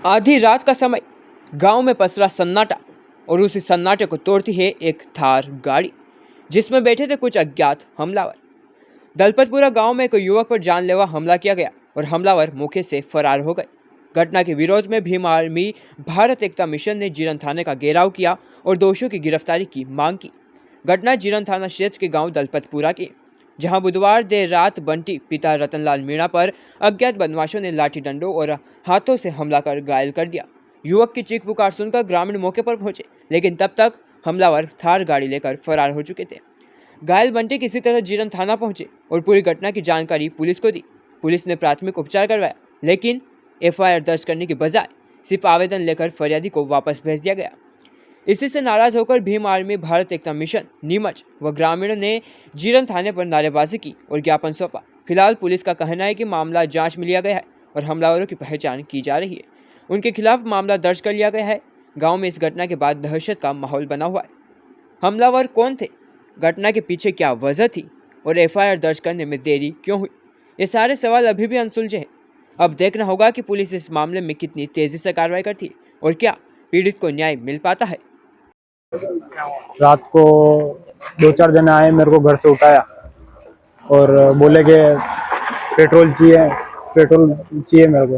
आधी रात का समय, गांव में पसरा सन्नाटा और उसी सन्नाटे को तोड़ती है एक थार गाड़ी जिसमें बैठे थे कुछ अज्ञात हमलावर। दलपतपुरा गांव में एक युवक पर जानलेवा हमला किया गया और हमलावर मौके से फरार हो गए। घटना के विरोध में भीम आर्मी भारत एकता मिशन ने जीरन थाने का घेराव किया और दोषियों की गिरफ्तारी की मांग की। घटना जीरन थाना क्षेत्र के गांव दलपतपुरा की, जहां बुधवार देर रात बंटी पिता रतनलाल मीणा पर अज्ञात बदमाशों ने लाठी डंडों और हाथों से हमला कर घायल कर दिया। युवक की चीख पुकार सुनकर ग्रामीण मौके पर पहुंचे, लेकिन तब तक हमलावर थार गाड़ी लेकर फरार हो चुके थे। घायल बंटी किसी तरह जीरन थाना पहुंचे और पूरी घटना की जानकारी पुलिस को दी। पुलिस ने प्राथमिक उपचार करवाया, लेकिन एफआईआर दर्ज करने की बजाय सिर्फ आवेदन लेकर फरियादी को वापस भेज दिया गया। इसी से नाराज होकर भीम आर्मी भारत एकता मिशन नीमच व ग्रामीणों ने जीरन थाने पर नारेबाजी की और ज्ञापन सौंपा। फिलहाल पुलिस का कहना है कि मामला जांच में लिया गया है और हमलावरों की पहचान की जा रही है। उनके खिलाफ मामला दर्ज कर लिया गया है। गांव में इस घटना के बाद दहशत का माहौल बना हुआ है। हमलावर कौन थे, घटना के पीछे क्या वजह थी और एफआईआर दर्ज करने में देरी क्यों हुई, ये सारे सवाल अभी भी अनसुलझे हैं। अब देखना होगा कि पुलिस इस मामले में कितनी तेजी से कार्रवाई करती है और क्या पीड़ित को न्याय मिल पाता है। रात को 2-4 जने आए, मेरे को घर से उठाया और बोले कि पेट्रोल चाहिए मेरे को,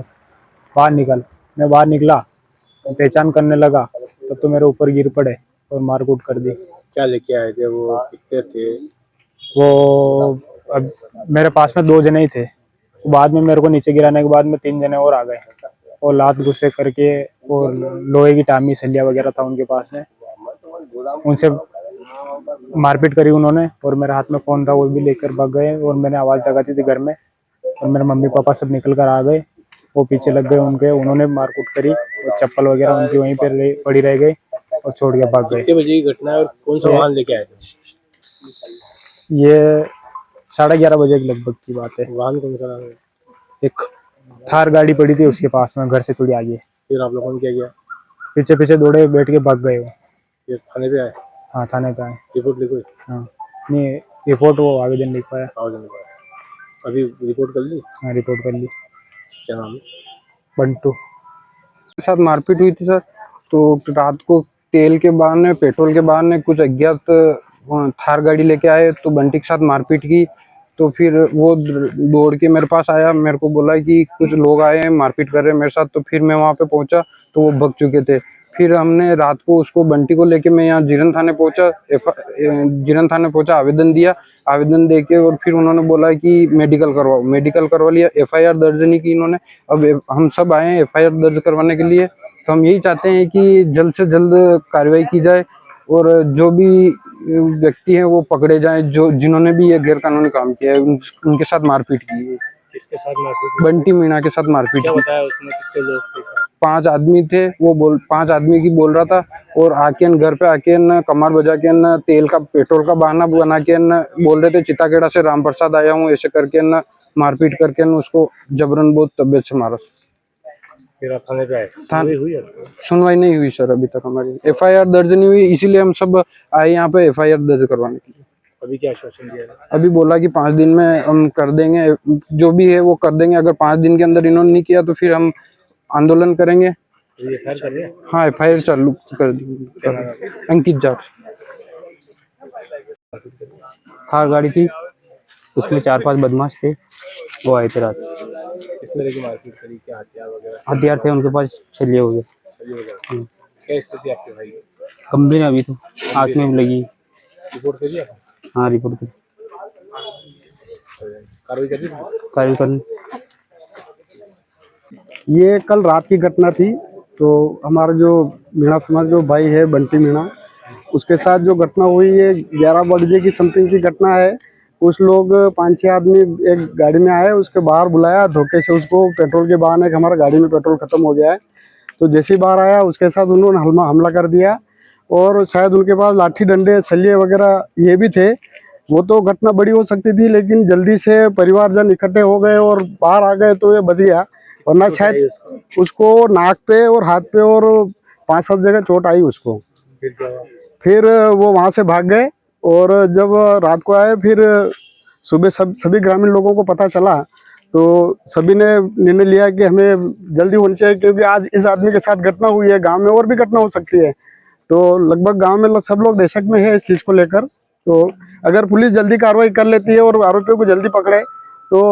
बाहर निकल। मैं बाहर निकला, पहचान करने लगा, तब तो मेरे ऊपर गिर पड़े और मारकूट कर दी। क्या लेके आए थे वो, कितने थे? वो अब मेरे पास में 2 जने ही थे। बाद में मेरे को नीचे गिराने के बाद में 3 जने और आ गए और लात गुस्से करके, और लोहे की टामी सलिया वगैरह था उनके पास में, उनसे मारपीट करी उन्होंने। और मेरे हाथ में फोन था, वो भी लेकर भाग गए और मैंने आवाज लगाती थी घर में, और मेरे मम्मी पापा सब निकल कर आ गए। वो पीछे लग गए उनके, उन्होंने मारकूट करी और चप्पल वगैरह उनकी वहीं पर पड़ी रह गई और छोड़ के भाग गए। कितने बजे की घटना है और कौन सा वाहन लेके आए थे? ये 11:30 बजे के लगभग की बात है। वाहन कौन सा है? एक थार गाड़ी पड़ी थी उसके पास में, घर से थोड़ी आगे। फिर आप लोगों ने क्या किया? पीछे पीछे दौड़े, बैठ के भाग गए वो। फिर थाने पे आए? हाँ, थाने पे आए। रिपोर्ट लिखो? हाँ, नहीं रिपोर्ट, वो आवेदन लिख पाया। आवेदन लिखो? अभी रिपोर्ट कर ली? हाँ, रिपोर्ट कर ली। क्या नाम है? बंटू के साथ मारपीट हुई थी सर। तो रात को तेल के बहाने, पेट्रोल के बहाने कुछ अज्ञात थार गाड़ी लेके आए, तो बंटी के साथ मारपीट की। तो फिर वो दौड़ के मेरे पास आया, मेरे को बोला कि कुछ लोग आए हैं, मारपीट कर रहे हैं मेरे साथ। तो फिर मैं वहाँ पे पहुंचा तो वो भग चुके थे। फिर हमने रात को उसको, बंटी को लेके मैं यहाँ जीरन थाने पहुंचा, आवेदन दिया। आवेदन दे के और फिर उन्होंने बोला कि मेडिकल करवाओ, मेडिकल करवा लिया। एफआईआर दर्ज नहीं की इन्होंने। अब हम सब आए हैं एफआईआर दर्ज करवाने के लिए। तो हम यही चाहते हैं कि जल्द से जल्द कार्रवाई की जाए और जो भी व्यक्ति हैं वो पकड़े जाएं, जो जिन्होंने भी ये गैर कानूनी काम किया है, उनके साथ मारपीट की है। किसके साथ मारपीट? बंटी मीणा के साथ मारपीट क्या की। बताया उसने, कितने लोग थे? 5 आदमी थे। वो 5 आदमी की बोल रहा था। और आके घर पे आके न कमार बजा के न तेल का, पेट्रोल का बहाना बना के न बोल रहे थे चिताखेड़ा से राम प्रसाद आया हूँ, ऐसे करके न मारपीट करके न उसको जबरन बहुत तबियत से मारा। फिर आप थाने पे आए? सुनवाई हुई है? सुनवाई नहीं हुई सर, अभी तक हमारी एफआईआर दर्ज नहीं हुई, इसीलिए हम सब आए यहाँ पे एफआईआर दर्ज करवाने के लिए। अभी क्या आश्वासन दिया है? अभी बोला कि 5 दिन में हम कर देंगे, जो भी है वो कर देंगे। अगर 5 दिन के अंदर इन्होंने नहीं किया तो फिर हम आंदोलन करेंगे। एफआईआर कर दिया? हाँ, एफआईआर चालू कर दी। अंकित जाट। थार गाड़ी थी, उसमें 4-5 बदमाश थे, वो आए थे रात। किस तरह की मारपीट करी? क्या हथियार वगैरह? हथियार थे उनके पास, छलिए हो गए। सही हो गया? क्या स्थिति आपके भाई की? गंभीर है अभी तो, आँख में भी लगी। रिपोर्ट कर दिया? हाँ, रिपोर्ट कर, कार्रवाई कर दी पुलिस? कार्य कर। ये कल रात की घटना थी। तो हमारा जो मीणा समाज जो भाई है बंटी मीणा, उसके साथ जो घटना हुई है 11 बजे की समथिंग की घटना है। कुछ लोग 5-6 आदमी एक गाड़ी में आए, उसके बाहर बुलाया धोखे से उसको, पेट्रोल के बहाने कि हमारा गाड़ी में पेट्रोल खत्म हो गया है। तो जैसे ही बाहर आया उसके साथ उन्होंने हमला कर दिया। और शायद उनके पास लाठी डंडे सलिए वगैरह ये भी थे। वो तो घटना बड़ी हो सकती थी, लेकिन जल्दी से परिवारजन इकट्ठे हो गए और बाहर आ गए तो ये बच गया, वरना शायद उसको नाक पे और हाथ पे और 5-7 जगह चोट आई उसको। फिर क्या हुआ? फिर वो वहां से भाग गए। और जब रात को आए, फिर सुबह सभी ग्रामीण लोगों को पता चला तो सभी ने निर्णय लिया कि हमें जल्दी होनी चाहिए, क्योंकि आज इस आदमी के साथ घटना हुई है, गांव में और भी घटना हो सकती है। तो लगभग गांव में सब लोग दहशत में है इस चीज़ को लेकर। तो अगर पुलिस जल्दी कार्रवाई कर लेती है और आरोपियों को जल्दी पकड़े तो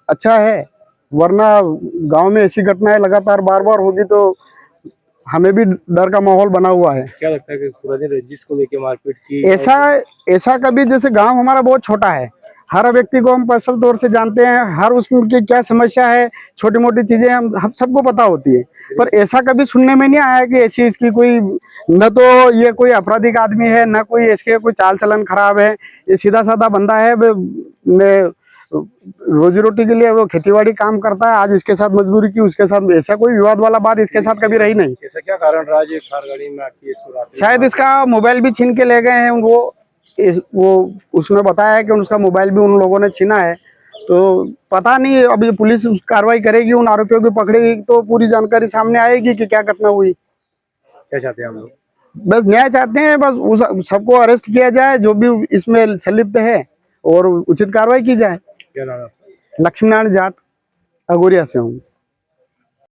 अच्छा है, वरना गांव में ऐसी घटनाएं लगातार बार बार होगी तो हमें भी डर का माहौल बना हुआ है। क्या लगता है कि पूरा दिन रंजिश को लेके मारपीट की? ऐसा कभी, जैसे गांव हमारा बहुत छोटा है, हर व्यक्ति को हम पर्सनल तौर से जानते हैं, हर उसकी क्या समस्या है, छोटी मोटी चीजें हम सबको पता होती है, पर ऐसा कभी सुनने में नहीं आया कि ऐसी इसकी कोई, न तो ये कोई आपराधिक आदमी है, न कोई इसके कोई चाल चलन खराब है। ये सीधा साधा बंदा है, रोजी रोटी के लिए वो खेतीबाड़ी काम करता है। आज इसके साथ मजदूरी की, उसके साथ ऐसा कोई विवाद वाला बात इसके साथ कभी रही नहीं। ऐसा क्या कारण रहा जो थार गाड़ी में आके इसको रात में? शायद इसका मोबाइल भी छीन के ले गए हैं वो उसने बताया है कि उसका मोबाइल भी उन लोगों ने छीना है। तो पता नहीं, अभी पुलिस कार्रवाई करेगी, उन आरोपियों को पकड़ेगी तो पूरी जानकारी सामने आएगी कि क्या घटना हुई। क्या चाहते हैं हम लोग? बस न्याय चाहते हैं, बस उस सबको अरेस्ट किया जाए जो भी इसमें संलिप्त है और उचित कार्रवाई की जाए। क्या नाम है? लक्ष्मीनारायण जाट, अगोरिया से हूँ।